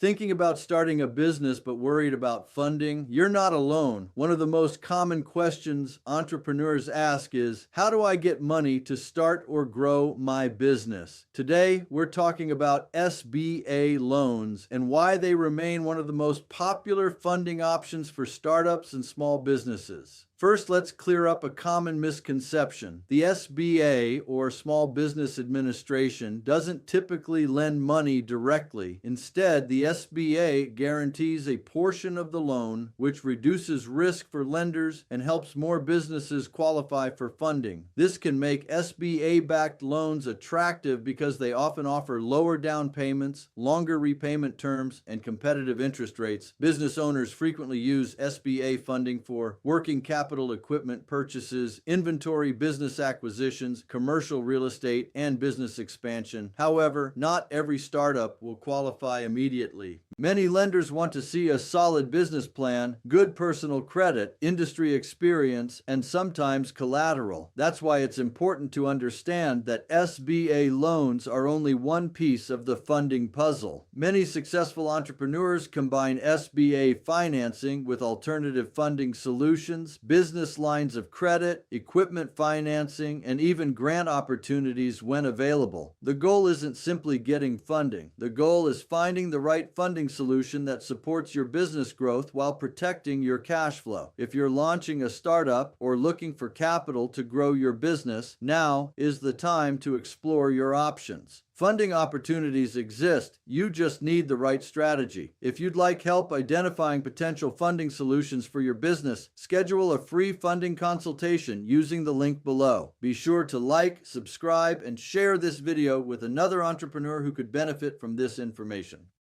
Thinking about starting a business but worried about funding? You're not alone. One of the most common questions entrepreneurs ask is, how do I get money to start or grow my business? Today, we're talking about SBA loans and why they remain one of the most popular funding options for startups and small businesses. First, let's clear up a common misconception. The SBA, or Small Business Administration, doesn't typically lend money directly. Instead, the SBA guarantees a portion of the loan, which reduces risk for lenders and helps more businesses qualify for funding. This can make SBA-backed loans attractive because they often offer lower down payments, longer repayment terms, and competitive interest rates. Business owners frequently use SBA funding for working capital equipment purchases, inventory business acquisitions, commercial real estate, and business expansion. However, not every startup will qualify immediately. Many lenders want to see a solid business plan, good personal credit, industry experience, and sometimes collateral. That's why it's important to understand that SBA loans are only one piece of the funding puzzle. Many successful entrepreneurs combine SBA financing with alternative funding solutions, business lines of credit, equipment financing, and even grant opportunities when available. The goal isn't simply getting funding. The goal is finding the right funding solution that supports your business growth while protecting your cash flow. If you're launching a startup or looking for capital to grow your business, now is the time to explore your options. Funding opportunities exist, you just need the right strategy. If you'd like help identifying potential funding solutions for your business, schedule a free funding consultation using the link below. Be sure to like, subscribe, and share this video with another entrepreneur who could benefit from this information.